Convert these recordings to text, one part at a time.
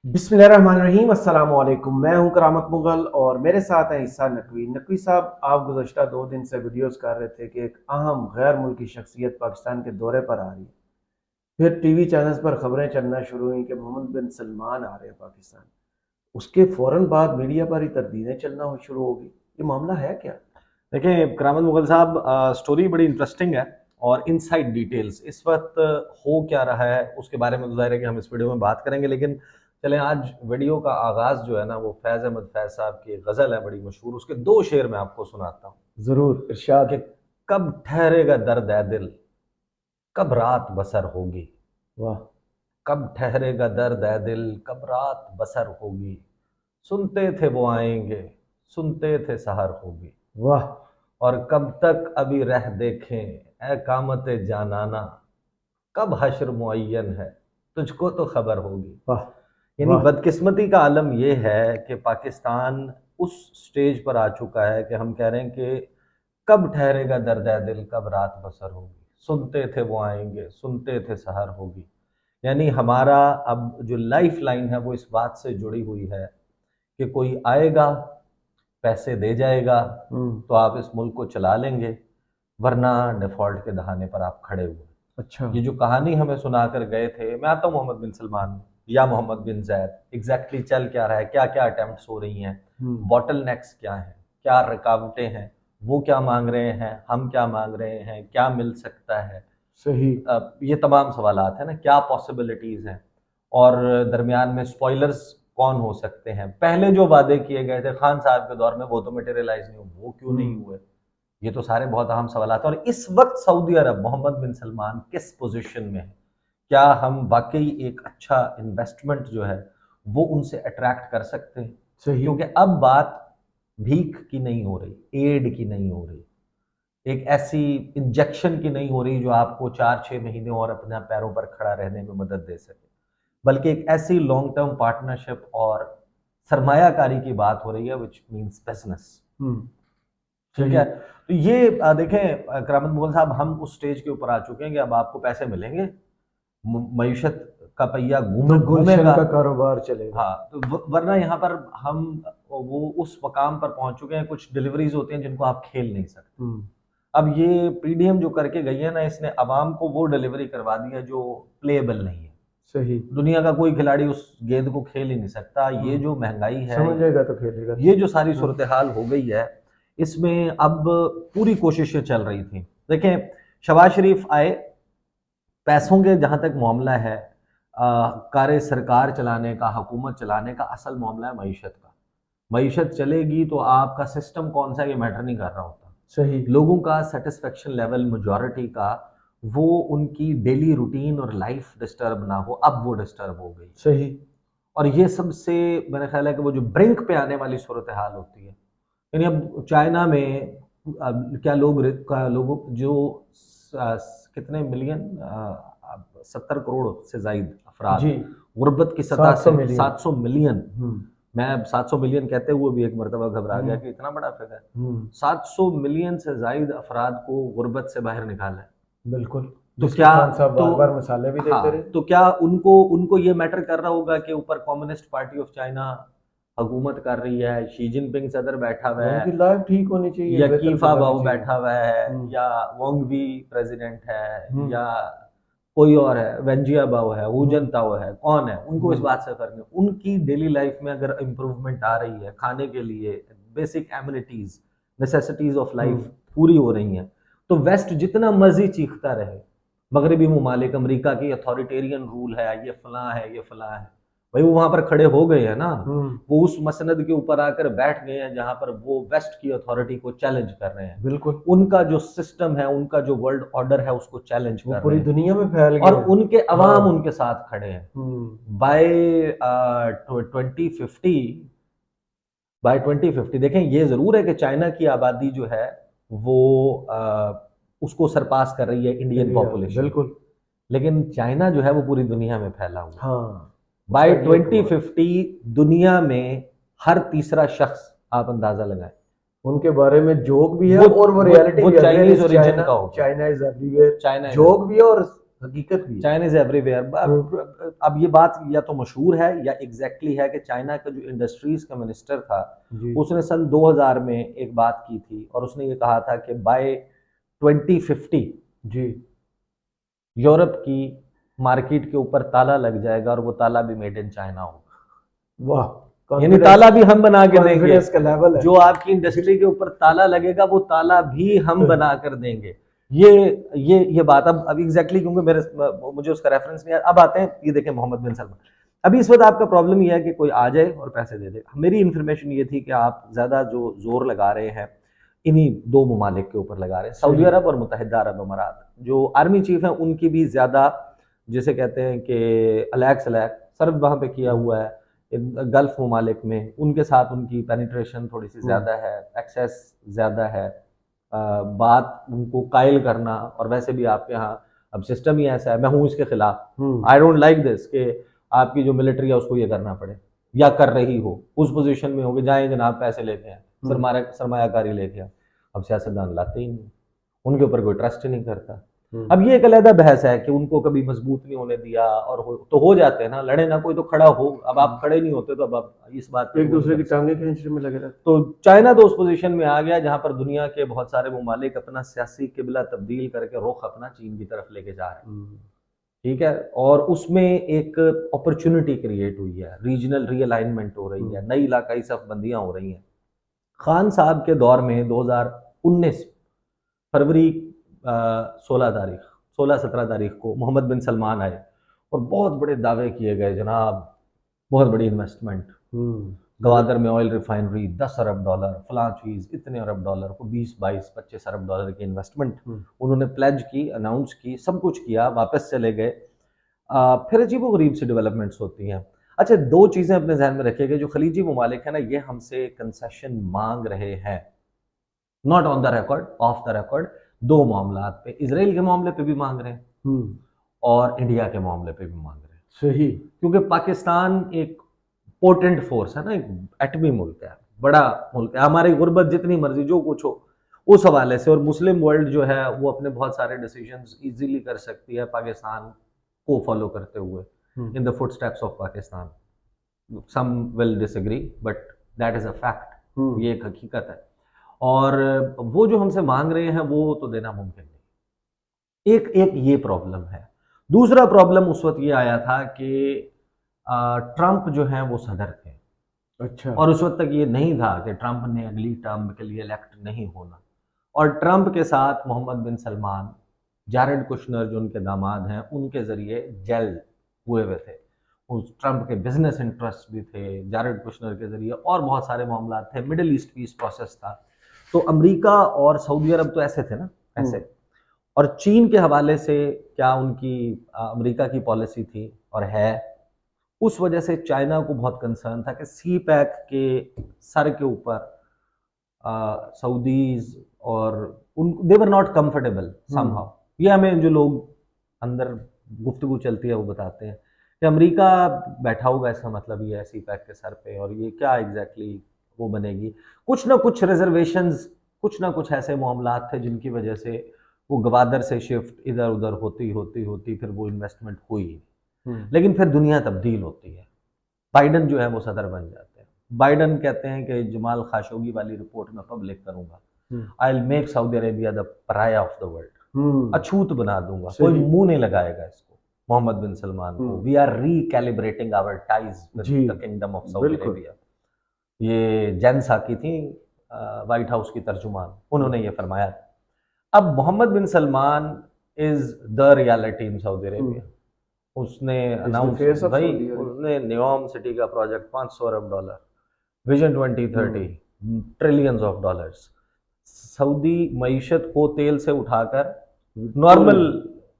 बिस्मिल्लाहिर्रहमानिर्रहीम, अस्सलाम वालेकुम। मैं हूं करामत मुगल और मेरे साथ हैं ईसा नकवी। नकवी साहब, आप गुज़श्ता 2 दिन से वीडियोस कर रहे थे कि एक अहम गैर मुल्की शख्सियत पाकिस्तान के दौरे पर आ रही है। फिर टीवी चैनल्स पर खबरें चलना शुरू हुई कि मोहम्मद बिन सलमान आ रहे हैं पाकिस्तान। उसके फौरन बाद मीडिया पर ही तरदीदें चलना शुरू हो गई। ये मामला है क्या? देखिए करामत मुगल साहब, स्टोरी बड़ी इंटरेस्टिंग है और इनसाइड डिटेल्स इस वक्त हो क्या रहा है उसके बारे में तो जाहिर है कि हम इस वीडियो में बात करेंगे। लेकिन चलें, आज वीडियो का आगाज़ जो है ना वो फैज़ अहमद फैज़ साहब की एक गज़ल है बड़ी मशहूर, उसके 2 शेर मैं आपको सुनाता हूँ जरूर, कि इरशाद। कब ठहरेगा दर्द ए दिल, कब रात बसर होगी। वाह कब ठहरेगा दर्द ए दिल, कब रात बसर होगी। सुनते थे वो आएंगे, सुनते थे सहर होगी। वाह और कब तक अभी रह देखें ए कामत जानाना, कब हश्र मुअय्यन है तुझको तो खबर होगी। वाह यानी वाह। बदकिस्मती का आलम यह है कि पाकिस्तान उस स्टेज पर आ चुका है कि हम कह रहे हैं कि कब ठहरेगा दर्द ए दिल, कब रात बसर होगी। सुनते थे वो आएंगे, सुनते थे सहर होगी। यानी हमारा अब जो लाइफ लाइन है वो इस बात से जुड़ी हुई है कि कोई आएगा, पैसे दे जाएगा हम्म। तो आप इस मुल्क को चला लेंगे, वरना डिफ़ॉल्ट के दहाने पर आप खड़े हुए। अच्छा। ये जो कहानी हमें सुनाकर गए थे, मैं आता हूँ मोहम्मद बिन सलमान या मोहम्मद बिन जैद, एग्जैक्टली चल क्या रहा है, क्या क्या अटैम्प्ट्स हो रही हैं, हम्म। बॉटल नेक्स क्या हैं, क्या रुकावटें हैं, वो क्या मांग रहे हैं, हम क्या मांग रहे हैं, क्या मिल सकता है। सही। ये तमाम सवालात हैं ना, क्या पॉसिबिलिटीज़ हैं। और दरमियान में स्पॉयलर्स कौन हो सकते हैं, पहले जो वादे किए गए थे खान साहब के दौर में वो तो मटेरियलाइज नहीं हुए, वो क्यों नहीं हम्म। हुए। ये तो सारे बहुत अहम सवालात हैं। और इस वक्त सऊदी अरब, मोहम्मद बिन सलमान किस पोजीशन में है, क्या हम वाकई एक अच्छा इन्वेस्टमेंट जो है वो उनसे अट्रैक्ट कर सकते हैं। सही। क्योंकि अब बात भीख की नहीं हो रही, एड की नहीं हो रही, एक ऐसी इंजेक्शन की नहीं हो रही जो आपको 4-6 महीने और अपने पैरों पर खड़ा रहने में मदद दे सके, बल्कि एक ऐसी लॉन्ग टर्म पार्टनरशिप और सरमायाकारी की बात हो रही है, विच मीन्स बिजनेस। हम्म। ठीक सही। है, तो ये देखें करामत मुगल साहब, हम उस स्टेज के ऊपर आ चुके हैं कि अब आपको पैसे मिलेंगे, मईशत का पहिया तो गुलशन घूमेगा। का कारोबार चलेगा। हाँ, तो वरना यहाँ पर हम वो उस मकाम पर पहुंच चुके हैं, कुछ डिलीवरीज होती हैं जिनको आप खेल नहीं सकते। हम्म। अब ये पीडीएम जो करके गई है ना, इसने अवाम को वो डिलीवरी करवा दी है जो प्लेएबल नहीं है। सही। दुनिया का कोई खिलाड़ी उस गेंद को खेल ही नहीं सकता। ये हम्म। जो महंगाई है, समझेगा तो खेलेगा ये नहीं। जो सारी हाँ। सूरत हाल हो गई है, इसमें अब पूरी कोशिशें चल रही थी। देखें, शहबाज शरीफ आए, पैसों के जहाँ तक मामला है, कार्य सरकार चलाने का, हुकूमत चलाने का असल मामला है मईशत का। मईशत चलेगी तो आपका सिस्टम कौन सा, ये मैटर नहीं कर रहा होता। सही। लोगों का सेटिस्फेक्शन लेवल, मेजॉरिटी का, वो उनकी डेली रूटीन और लाइफ डिस्टर्ब ना हो, अब वो डिस्टर्ब हो गई। सही। और ये सबसे मेरा ख्याल है कि वो जो ब्रिंक पे आने वाली सूरत हाल होती है, यानी अब चाइना में क्या लोगों जो कितने मिलियन, 70 करोड़ से जायद अफराद जी। गुर्बत की सतह 700 से, मिलियन। 700 मिलियन। हम्म। मैं अब 700 मिलियन कहते हुए भी एक मरतबा घबरा गया हम्म। कि इतना बड़ा फिगर है। हम्म। 700 मिलियन से जायद अफराद को गुर्बत से बाहर निकाला है। बिल्कुल। तो जिसकी क्या, खान साहब तो बार बार मिसालें भी देते रहे। हाँ, तो क्या उनको उनको ये मैटर कर रहा होगा कि ऊपर कम्युनिस्ट पार्टी ऑफ चाइना हुकूमत कर रही है, शी जिनपिंग सदर बैठा हुआ है, उनकी लाइफ ठीक होनी चाहिए, या वेतन कीफा बढ़ानी बाओ चाहिए। बैठा हुआ है, हम्म। या वोंगवी प्रेसिडेंट है, हम्म। या कोई और है, वेंजिया बाओ है, हुजन हम्म। ताओ है, कौन है, उनको इस हम्म। बात से फर्क नहीं। उनकी डेली लाइफ में अगर इम्प्रूवमेंट आ रही है, खाने के लिए basic amenities, necessities of hmm. Life पूरी हो रही हैं, तो वेस्ट जितना मर्जी चीखता रहे, मगरबी ममालिक, अमेरिका की अथॉरिटेरियन रूल है, ये फलां है, ये फलां है, भाई वो वहां पर खड़े हो गए हैं ना। हम्म। वो उस मसनद के ऊपर आकर बैठ गए हैं जहां पर वो वेस्ट की अथॉरिटी को चैलेंज कर रहे हैं, बिल्कुल। उनका जो सिस्टम है, उनका जो वर्ल्ड ऑर्डर है, उसको चैलेंज वो कर रहे पूरी हैं। दुनिया में फैल और गए हैं। उनके अवाम हाँ। उनके साथ खड़े हैं। हम्म। बाय 2050, बाय 2050 देखें, ये जरूर है कि चाइना की आबादी जो है वो उसको सरपास कर रही है इंडियन इंडिया। पॉपुलेशन, बिल्कुल। लेकिन चाइना जो है वो पूरी दुनिया में फैला हुआ है। हाँ। उसका बाय ये कमाल। 2050 दुनिया में हर तीसरा शख्स, आप अंदाजा लगाएं, उनके बारे में जोक भी है वो और वो रियलिटी वो भी है। Where Chinese is origin China? का होगा। China is everywhere. China is, joke भी है और हकीकत भी है। China is everywhere. अब ये बात या तो मशहूर है या एग्जैक्टली है कि चाइना का जो इंडस्ट्रीज का मिनिस्टर था जी उसने सन 2000 में एक बात की थी और उसने ये कहा था कि बाय 2050 जी यूरोप की मार्केट के ऊपर ताला लग जाएगा और वो ताला भी मेड इन चाइना होगा। वाह, यानी ताला भी हम बना के देंगे, कॉन्फिडेंस का लेवल है। जो आपकी इंडस्ट्री के ऊपर ताला लगेगा वो ताला भी हम बना कर देंगे। ये ये बात अब एग्जैक्टली क्योंकि मुझे उसका रेफरेंस नहीं है। अब आते हैं, ये देखें मोहम्मद बिन सलमान। अभी इस वक्त आपका प्रॉब्लम ये है कि कोई आ जाए और पैसे दे दे। मेरी इंफॉर्मेशन ये थी कि आप ज्यादा जो जोर लगा रहे हैं इन्हीं दो ममालिक के ऊपर लगा रहे हैं, सऊदी अरब और मुत्तहिदा अरब अमारात। जो आर्मी चीफ हैं उनकी भी ज्यादा, जिसे कहते हैं कि अलैक सलैक सर्व वहां पे किया हुआ है गल्फ ममालिक में, उनके साथ उनकी पेनिट्रेशन थोड़ी सी ज़्यादा है, एक्सेस ज़्यादा है, बात उनको कायल करना। और वैसे भी आपके यहाँ अब सिस्टम ही ऐसा है, मैं हूँ इसके खिलाफ, आई डोंट लाइक दिस, कि आपकी जो मिलिट्री है उसको ये करना पड़े या कर रही हो, उस पोजीशन में हो कि जाए जनाब पैसे लेके आए, सरमायाकारी लेके आए। अब सियासतदान लाते ही नहीं, उनके ऊपर कोई ट्रस्ट ही नहीं करता। अब ये एक अलग बहस है कि उनको कभी मजबूत नहीं होने दिया, और तो हो जाते हैं ना, लड़े ना कोई तो खड़ा हो। अब आप खड़े नहीं होते तो अब आप इस बात एक दूसरे की टांगे खींचने में लगे रहते। तो चाइना तो उस पोजीशन में आ गया जहां पर दुनिया के बहुत सारे ममालिक अपना सियासी किबला तब्दील करके रुख अपना चीन की तरफ लेके जा रहे हैं, ठीक है। और उसमें एक अपॉर्चुनिटी क्रिएट हुई है, रीजनल रीअलाइनमेंट हो रही है, नई इलाकाई सफबंदियां हो रही हैं। खान साहब के दौर में 2019 फरवरी 16-17 तारीख को मोहम्मद बिन सलमान आए और बहुत बड़े दावे किए गए, जनाब बहुत बड़ी इन्वेस्टमेंट, गवादर में ऑयल रिफाइनरी 10 अरब डॉलर, फलां चीज़ इतने अरब डॉलर को 20-22-25 अरब डॉलर की इन्वेस्टमेंट उन्होंने प्लेज की, अनाउंस की, सब कुछ किया, वापस चले गए। फिर अजीब गरीब सी डेवलपमेंट्स होती हैं। अच्छा, दो चीज़ें अपने जहन में रखिएगा, जो खलीजी ममालिक है ना, ये हमसे कंसेशन मांग रहे हैं, not on the record, of the record, दो मामलात पे, इसराइल के मामले पे भी मांग रहे हैं और इंडिया के मामले पे भी मांग रहे हैं। सही, क्योंकि पाकिस्तान एक पोटेंट फोर्स है ना, एक एटमी मुल्क है, बड़ा मुल्क है, हमारी गुर्बत जितनी मर्जी जो कुछ हो उस हवाले से, और मुस्लिम वर्ल्ड जो है वो अपने बहुत सारे डिसीजंस इजीली कर सकती है पाकिस्तान को फॉलो करते हुए, in the footsteps of Pakistan. Some will disagree but that is a fact, ये एक हकीकत है। और वो जो हमसे मांग रहे हैं वो तो देना मुमकिन नहीं। एक एक ये प्रॉब्लम है। दूसरा प्रॉब्लम उस वक्त ये आया था कि ट्रंप जो है वो सदर थे, अच्छा, और उस वक्त तक ये नहीं था कि ट्रंप ने अगली टर्म के लिए इलेक्ट नहीं होना, और ट्रंप के साथ Mohammad bin Salman, Jared Kushner जो उनके दामाद हैं, उनके जरिए जेल हुए हुए थे। उस ट्रंप के बिजनेस इंटरेस्ट भी थे जारेड कुशनर के जरिए, और बहुत सारे मामला थे, मिडिल ईस्ट पीस प्रोसेस था। तो अमेरिका और सऊदी अरब तो ऐसे थे ना, ऐसे। और चीन के हवाले से क्या उनकी अमेरिका की पॉलिसी थी और है, उस वजह से चाइना को बहुत कंसर्न था कि सी पैक के सर के ऊपर सऊदीज और उन दे वर नॉट कंफर्टेबल समहाउ। ये हमें जो लोग अंदर गुफ्तगू चलती है वो बताते हैं कि अमेरिका बैठा होगा, इसका मतलब ये है सी पैक के सर पे, और ये क्या एग्जैक्टली वो बनेगी। कुछ ना कुछ रिजर्वेशंस, कुछ ना कुछ ऐसे मामलात थे जिनकी वजह से वो गवादर से शिफ्ट इधर उधर होती होती होती फिर वो इन्वेस्टमेंट हुई। लेकिन फिर दुनिया तब्दील होती है, बाइडन जो है वो सदर बन जाते हैं। बाइडन कहते हैं कि जमाल खाशोगी वाली रिपोर्ट में पब्लिक करूंगा, I will make Saudi Arabia the पराया ऑफ द वर्ल्ड, अछूत बना दूंगा, कोई मुंह नहीं लगाएगा इसको मोहम्मद बिन सलमान को। We are recalibrating our ties with the kingdom of Saudi Arabia. ये जेन साकी थी व्हाइट हाउस की तर्जुमान, उन्होंने ये फरमाया। अब Mohammed bin Salman is the reality in Saudi Arabia. उसने अनाउंस भाई, उसने न्योम सिटी का प्रोजेक्ट 500 अरब dollar, vision 2030 trillions of dollars, Saudi मईशत को तेल से उठाकर नॉर्मल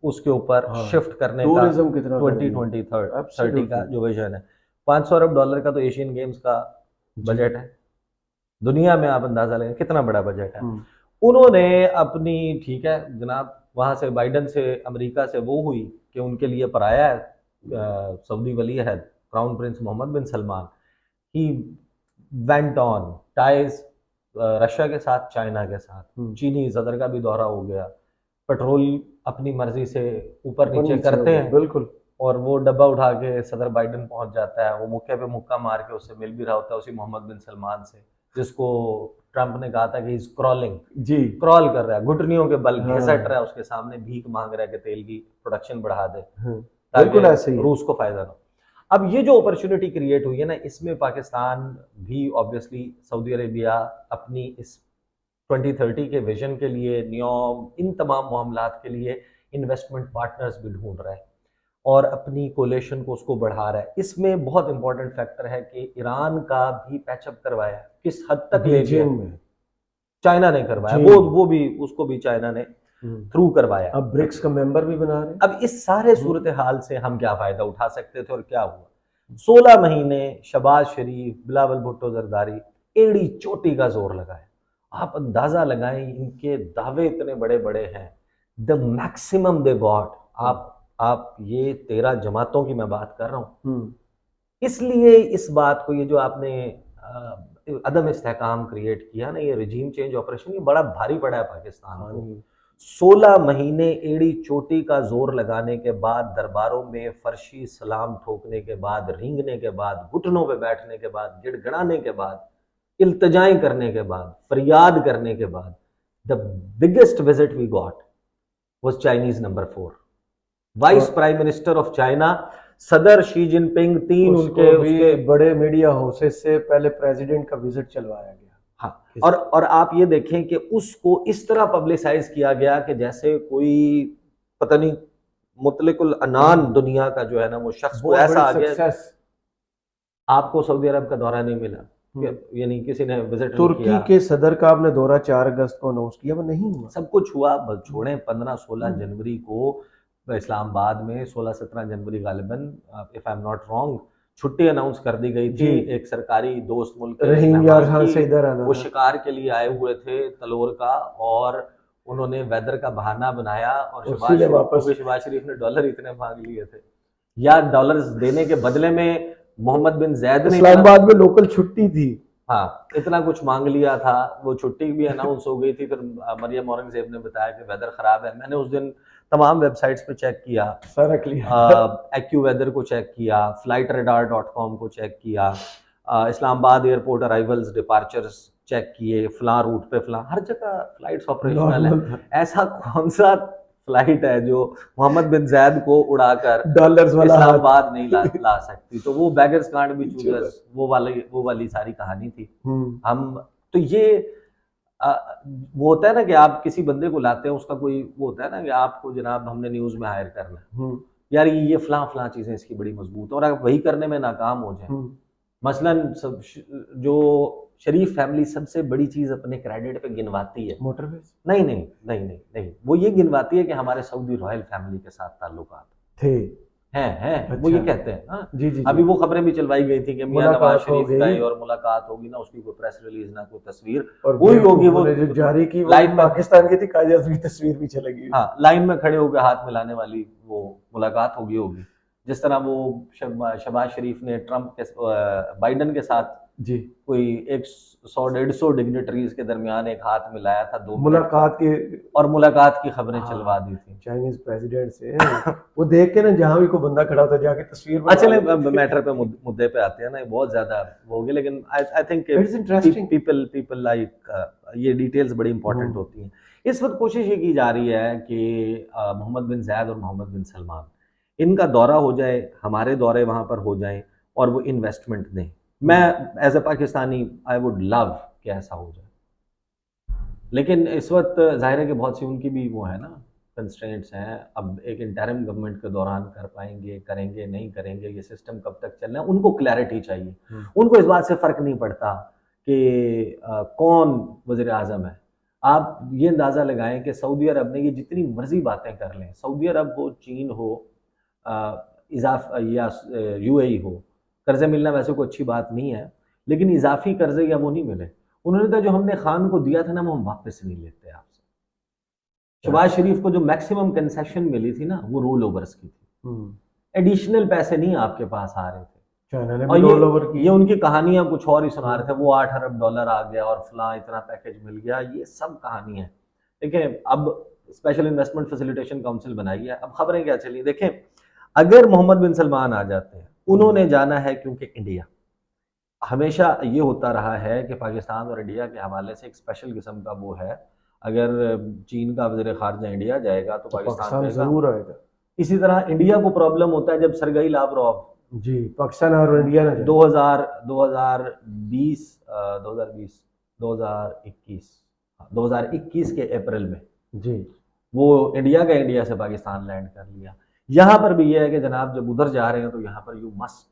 उसके ऊपर शिफ्ट करने का 2020-30 का जो विजन है। 500 अरब डॉलर का तो एशियन गेम्स का बजट है दुनिया में, आप अंदाजा लें कितना बड़ा बजट है। उन्होंने अपनी, ठीक है जनाब, वहां से बाइडन से अमेरिका से वो हुई कि उनके लिए पराया है सऊदी वली अहद crown prince Mohammed bin Salman, he went on ties Russia के साथ, चाइना के साथ, चीनी सदर का भी दौरा हो गया, पेट्रोल अपनी मर्जी से ऊपर ऊपर नीचे नीचे करते हो गए, हैं, बिल्कुल। और वो डब्बा उठा के सदर बाइडेन पहुंच जाता है, वो मुक्के पे मुक्का मार के उससे मिल भी रहा होता है, उसी मोहम्मद बिन सलमान से, जिसको ट्रंप ने कहा था कि इज क्रॉलिंग, जी। क्रॉल कर रहा है, घुटनियों के बल घिसट हाँ। रहा है उसके सामने, भीख मांग रहा है कि तेल की प्रोडक्शन बढ़ा दे हाँ, ताकि बिल्कुल ऐसे ही है। रूस को फायदा ना हो। अब ये जो अपॉर्चुनिटी क्रिएट हुई है ना, इसमें पाकिस्तान भी ऑब्वियसली सऊदी अरेबिया अपनी इस 2030 के विजन के लिए, नियोम, इन तमाम मामलात के लिए इन्वेस्टमेंट पार्टनर्स भी ढूंढ रहा है और अपनी कोलेशन को उसको बढ़ा रहा है। इसमें बहुत इंपॉर्टेंट फैक्टर है कि ईरान का भी पैचअप करवाया, किस हद तक ले गया, बीजिंग में। चाइना ने करवाया, जी। वो भी, उसको भी चाइना ने थ्रू करवाया। अब ब्रिक्स का मेंबर भी बना रहे हैं। अब इस सारे सूरत हाल से हम क्या फायदा उठा सकते थे और क्या हुआ? 16 महीने शहबाज शरीफ, बिलावल भुट्टो जरदारी एड़ी चोटी का जोर लगाए। आप अंदाजा लगाएं, इनके दावे इतने बड़े बड़े हैं, द मैक्सिमम दे गॉट। आप ये 13 जमातों की मैं बात कर रहा हूँ। इसलिए इस बात को, ये जो आपने अदम इस्तेहकाम क्रिएट किया ना, ये रिजीम चेंज ऑपरेशन, ये बड़ा भारी पड़ा है पाकिस्तान को। 16 महीने एड़ी चोटी का जोर लगाने के बाद, दरबारों में फर्शी सलाम ठोकने के बाद, रेंगने के बाद, घुटनों पे बैठने के बाद, गिड़गिड़ाने के बाद, इल्तिजाएं करने के बाद, फरियाद करने के बाद, the biggest visit we got was Chinese number 4, vice prime minister of China, सदर शी जिनपिंग, तीन उनके उसके बड़े मीडिया हाउसेस से पहले प्रेसिडेंट का विजिट चलवाया गया। हाँ, और आप ये देखें कि उसको इस तरह पब्लिसाइज किया गया कि जैसे कोई पता नहीं मुतलिकुल अनान दुनिया का जो है ना वो शख्स को ऐसा आ गया। आपको सऊदी अरब का दौरा नहीं मिला, यानी किसी ने विजिट नहीं किया। तुर्की के सदर का आपने दौरा 4 अगस्त को अनाउंस किया, वो नहीं हुआ। सब कुछ हुआ, बस छोड़ें 15-16 जनवरी को इस्लामाबाद में, 16-17 जनवरी गालिबन, if I am not wrong, छुट्टी अनाउंस कर दी गई थी एक सरकारी दोस्त मुल्क रहीम यार खान से इधर आना, वो शिकार के लिए आए हुए थे तलोर का, और उन्होंने वेदर का बहाना बनाया और शहबाज शरीफ ने डॉलर इतने मांग लिए थे, या डॉलर्स देने के बदले में मोहम्मद बिन जैद ने, इस्लामाबाद में लोकल छुट्टी थी, हाँ, इतना कुछ मांग लिया था। वो छुट्टी भी अनाउंस हो गई थी। फिर मरियम औरंगजेब ने बताया कि वेदर खराब है। मैंने उस दिन तमाम वेबसाइट्स पे चेक किया, सारा क्लियर, एक्यू वेदर को चेक किया, flightradar.com को चेक किया, Islamabad airport arrivals departures check किए, फलां रूट पे फलां, हर जगह फ्लाइट्स ऑपरेशनल है। ऐसा कौन सा फ्लाइट है जो मोहम्मद बिन जैद को उड़ाकर डॉलर्स वाला इस्लामाबाद नहीं ला सकती? तो वो बैगर्स कांट बी चूजर्स, वो वाली सारी कहानी थी। हम तो ये वो होता है ना कि आप किसी बंदे को लाते हैं, उसका कोई वो होता है ना कि आपको जनाब हमने न्यूज में हायर करना है, यार ये फलां चीजें इसकी बड़ी मजबूत है, और अगर वही करने में नाकाम हो जाए, मसलन जो शरीफ फैमिली सबसे बड़ी चीज अपने क्रेडिट पे गिनवाती है, मोटरवेज, नहीं, वो ये गिनवाती है कि हमारे सऊदी रॉयल फैमिली के साथ ताल्लुकात थे, हैं। अच्छा। वो ये कहते हैं। हाँ जी। अभी वो खबरें भी चलवाई गई थी कि मियां नवाज शरीफ गए और मुलाकात होगी ना, उसकी कोई प्रेस रिलीज ना कोई तस्वीर, और वही होगी वो जो जारी की लाइन पाकिस्तान की थी, कायदे आज़म की तस्वीर भी चलेगी। हाँ, लाइन में खड़े होकर हाथ मिलाने वाली वो मुलाकात होगी। जिस तरह वो शहबाज शरीफ ने ट्रंप के बाइडन के साथ जी कोई 100-150 डिग्नेटरीज के दरमियान एक हाथ मिलाया था, 2 मुलाकात की खबरें चलवा दी थी चाइनीज प्रेसिडेंट से। वो देख के ना जहां भी कोई बंदा खड़ा होता है जाके तस्वीर बना। चले मैटर पे मुद्दे पे आते हैं ना, बहुत ज्यादा हो गए, लेकिन I think it's interesting, people like ये डिटेल्स बड़ी इंपॉर्टेंट होती हैं। इस वक्त कोशिश ये की जा रही है कि मोहम्मद बिन जैद और मोहम्मद बिन सलमान, इनका दौरा हो जाए, हमारे दौरे वहां पर हो जाएं और वो इन्वेस्टमेंट दें। मैं as a Pakistani I would love कि ऐसा हो जाए, लेकिन इस वक्त जाहिर है कि बहुत सी उनकी भी वो है ना कंस्ट्रेंट्स हैं। अब एक इंटरिम गवर्नमेंट के दौरान कर पाएंगे, करेंगे नहीं करेंगे, ये सिस्टम कब तक चलना है, उनको क्लैरिटी चाहिए। उनको इस बात से फ़र्क नहीं पड़ता कि कौन वज़ीर आज़म है। आप ये अंदाज़ा लगाएं कि सऊदी अरब ने ये जितनी मर्जी बातें कर लें, सऊदी अरब हो, चीन हो, या यूएई हो, कर्जे मिलना वैसे कोई अच्छी बात नहीं है, लेकिन इजाफी कर्जे या वो नहीं मिले। उन्होंने कहा जो हमने खान को दिया था ना, वो हम वापस नहीं लेते आपसे। शहबाज शरीफ को जो मैक्सिमम कंसेशन मिली थी ना, वो रोल ओवर्स की थी, एडिशनल पैसे नहीं आपके पास आ रहे थे। और ये उनकी कहानियां कुछ और ही सुना रहे थे, वो 8 अरब डॉलर आ गया और फलां इतना पैकेज मिल गया, ये सब कहानी है। देखिए, अब स्पेशल इन्वेस्टमेंट फैसिलिटेशन काउंसिल बनाई है। अब खबरें क्या चली, देखें, अगर मोहम्मद बिन सलमान आ जाते हैं, उन्होंने जाना है क्योंकि इंडिया, हमेशा ये होता रहा है कि पाकिस्तान और इंडिया के हवाले से एक स्पेशल किस्म का वो है, अगर चीन का वज़ीर ख़ारिजा इंडिया जाएगा तो पाकिस्तान पाकिस्तान जाएगा। जरूर आएगा। इसी तरह इंडिया को प्रॉब्लम होता है जब सरगई लावरोव जी, पाकिस्तान और इंडिया ने 2000 2020 2020 2021 2021 के अप्रैल में जी वो इंडिया का इंडिया से पाकिस्तान लैंड कर लिया। यहाँ पर भी ये है कि जनाब जब उधर जा रहे हैं तो यहाँ पर यू मस्ट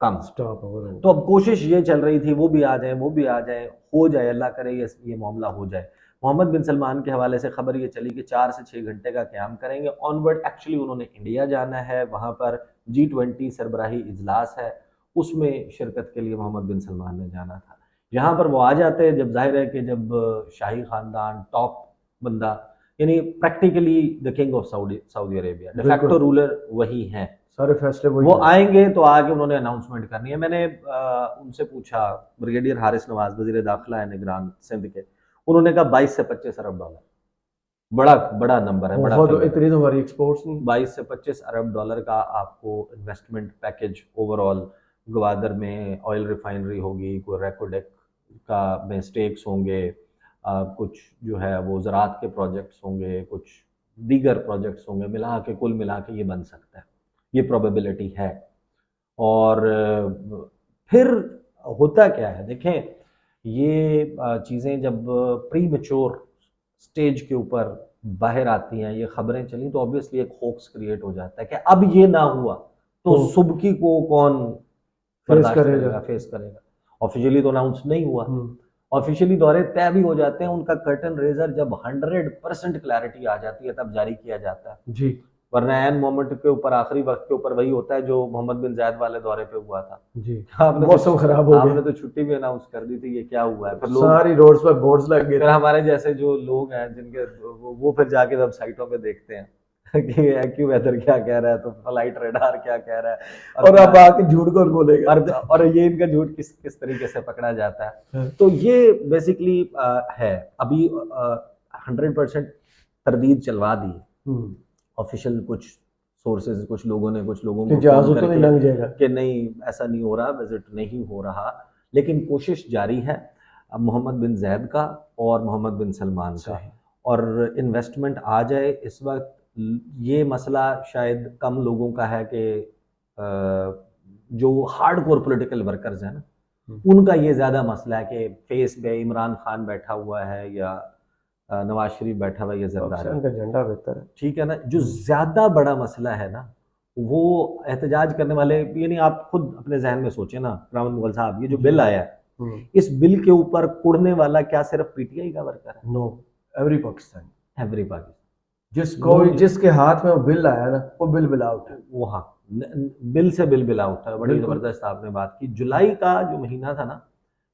कम स्टॉप। तो अब कोशिश ये चल रही थी वो भी आ जाए, वो भी आ जाए, हो जाए, अल्लाह करे ये मामला हो जाए। मोहम्मद बिन सलमान के हवाले से खबर ये चली कि 4 से 6 घंटे का क़याम करेंगे ऑनवर्ड। एक्चुअली उन्होंने इंडिया जाना है, वहाँ पर G20 सरबराही इजलास है, उसमें शिरकत के लिए मोहम्मद बिन सलमान ने जाना था। यहाँ पर वो आ जाते हैं जब जाहिर है कि जब शाही ख़ानदान टॉप बंदा, यानी practically the king of Saudi Arabia, de facto ruler वही हैं, सारे फैसले वो आएंगे तो आगे उन्होंने अनाउंसमेंट करनी है। मैंने उनसे पूछा, ब्रिगेडियर हारिस नवाज वजीर दाखिला है निगरान सिंध के, उन्होंने कहा 22 से 25 अरब डॉलर, बड़ा बड़ा नंबर है, बड़ा बहुत, इतनी तो हमारी एक्सपोर्ट्स नहीं। 22 से 25 अरब डॉलर का आपको इन्वेस्टमेंट पैकेज ओवरऑल, गवादर में ऑयल रिफाइनरी होगी, कोई रेकोडेक का में स्टेक्स होंगे, कुछ जो है वो ज़राअत के प्रोजेक्ट्स होंगे, कुछ दीगर प्रोजेक्ट्स होंगे, मिला के कुल मिला के ये बन सकता है, ये प्रोबेबिलिटी है। और फिर होता क्या है, देखें, ये चीज़ें जब प्री मैच्योर स्टेज के ऊपर बाहर आती हैं, ये खबरें चली, तो ऑब्वियसली एक होप्स क्रिएट हो जाता है कि अब ये ना हुआ तो सुबकी को कौन फेस करेगा। ऑफिशियली तो अनाउंस नहीं हुआ, ऑफिशियली दौरे तय भी हो जाते हैं, उनका कर्टन रेजर जब 100% क्लैरिटी आ जाती है तब जारी किया जाता है जी, वरना एन मोमेंट के ऊपर, आखिरी वक्त के ऊपर वही होता है जो मोहम्मद बिन जायद वाले दौरे पे हुआ था जी। मौसम खराब हो गया, आपने तो छुट्टी भी अनाउंस कर दी थी, ये क्या हुआ है, फिर लोग सारी रोड्स पर बोर्ड्स लग गए। फिर हमारे जैसे जो लोग हैं जिनके वो फिर जाके वेबसाइटों पे देखते हैं कि एक्यू वेदर क्या कह रहा है, तो फ्लाइट रडार क्या कह रहा है, और अब आके झूठ कौन बोलेगा, और ये इनका झूठ किस तरीके से पकड़ा जाता है। तो ये बेसिकली है। अभी 100% तरदीद चलवा दी ऑफिशियल, कुछ सोर्सेज, कुछ लोगों को फोन करके कि नहीं ऐसा नहीं हो रहा, विजिट नहीं हो रहा, लेकिन कोशिश जारी है अब मोहम्मद बिन जैद का और मोहम्मद बिन सलमान का, और इन्वेस्टमेंट आ जाए। इस वक्त ये मसला शायद कम लोगों का है कि जो हार्डकोर पॉलिटिकल वर्कर्स हैं ना, उनका ये ज़्यादा मसला है कि फेस पे इमरान खान बैठा हुआ है या नवाज शरीफ बैठा हुआ है या जरदारी का झंडा बेहतर है, ठीक है ना। जो ज़्यादा बड़ा मसला है ना, वो एहतजाज करने वाले, यानी आप खुद अपने जहन में सोचें ना रावत मुगल साहब, ये जो बिल आया है, इस बिल के ऊपर कुड़ने वाला क्या सिर्फ पीटीआई का वर्कर है? नो, एवरी पाकिस्तान, जिसको जिसके हाथ में वो बिल आया ना, वो बिल आउट है, वो हाँ, बिल से बिल आउट है। बड़ी जबरदस्त आपने बात की। जुलाई का जो महीना था ना,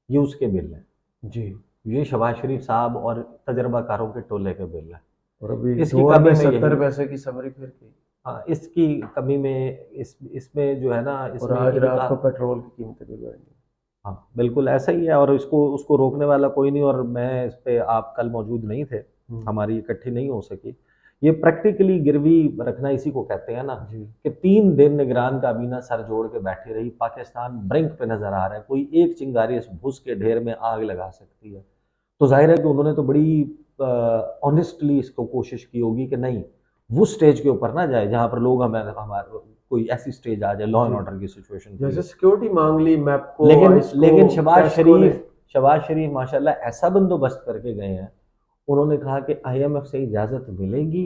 ये उसके बिल है जी, ये शहबाज शरीफ साहब और तजर्बाकारों के टोले के बिल है, और अभी इसकी कमी में 70 पैसे की समरी फिर की। हाँ, इसकी कमी में इसमें जो है ना, और आज रात को पेट्रोल की कीमतें भी बढ़ी। हाँ बिल्कुल ऐसा ही है, और उसको रोकने वाला कोई नहीं, और मैं इस पे, आप कल मौजूद नहीं थे, हमारी इकट्ठी नहीं हो सकी। ये प्रैक्टिकली गिरवी रखना इसी को कहते हैं ना, कि 3 दिन निगरान काबीना सर जोड़ के बैठी रही, पाकिस्तान ब्रिंक पे नजर आ रहा है, कोई एक चिंगारी इस भूस के ढेर में आग लगा सकती है। तो जाहिर है कि उन्होंने तो बड़ी ऑनेस्टली इसको कोशिश की होगी कि नहीं, वो स्टेज के ऊपर ना जाए जहां पर लोग हमारे कोई ऐसी स्टेज आ जाए लॉ एंड ऑर्डर की सिचुएशन, जैसे सिक्योरिटी मांग ली मैप को, लेकिन शहबाज शरीफ माशाल्लाह ऐसा बंदोबस्त करके गए हैं। उन्होंने कहा कि IMF से इजाज़त मिलेगी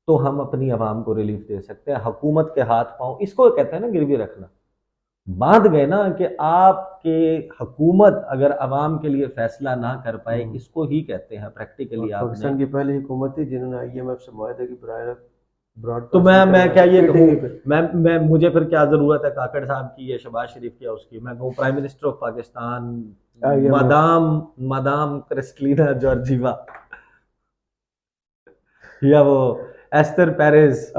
तो हम अपनी आवाम को रिलीफ दे सकते हैं, हुकूमत के हाथ पांव, इसको कहते हैं ना गिरवी रखना। बांध गए ना कि आपके हुकूमत अगर आवाम के लिए फैसला ना कर पाए, इसको ही कहते हैं प्रैक्टिकली। पाकिस्तान की पहली हुकूमत थी जिन्होंने IMF से मुआहदे की तो मैं क्या ये कहूँ, मैं मुझे फिर क्या जरूरत है काकड़ साहब की, ये शहबाज शरीफ की, उसकी, मैं कहूँ prime minister of Pakistan madam Kristalina Georgieva या वो एस्तर पेरेज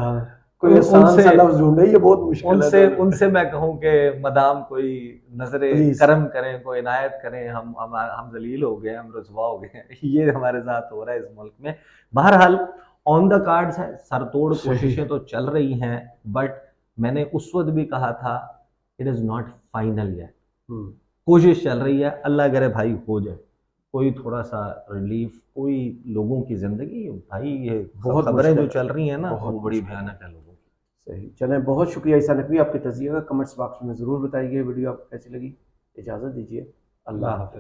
कोई आसान सा उनसे लफ्ज ढूंढे, ये बहुत मुश्किल उनसे है। उनसे मैं कहूँ कि मदाम कोई नजरे प्लीज करम करें, कोई इनायत करें, हम जलील हो गए, हम रुसवा हो गए ये हमारे साथ हो रहा है इस मुल्क में। बहरहाल ऑन द कार्ड्स है, सरतोड़ सही। कोशिशें तो चल रही हैं, बट मैंने उस वक्त भी कहा था it is not final yet। हम्म, कोशिश चल रही है, अल्लाह करे भाई हो जाए कोई थोड़ा सा रिलीफ, कोई लोगों की जिंदगी भाई, ये बहुत खबरें जो मुश्किल है, चल रही हैं ना वो बहुत बड़ी मुश्किल है। भयानक है लोगों की। सही, चलें, बहुत शुक्रिया ईसा नकवी, आपके तजिए का कमेंट्स बॉक्स में ज़रूर बताइए वीडियो आपको कैसी लगी। इजाज़त दीजिए, अल्लाह अल्लाह हाफ़िज़। हाफिज।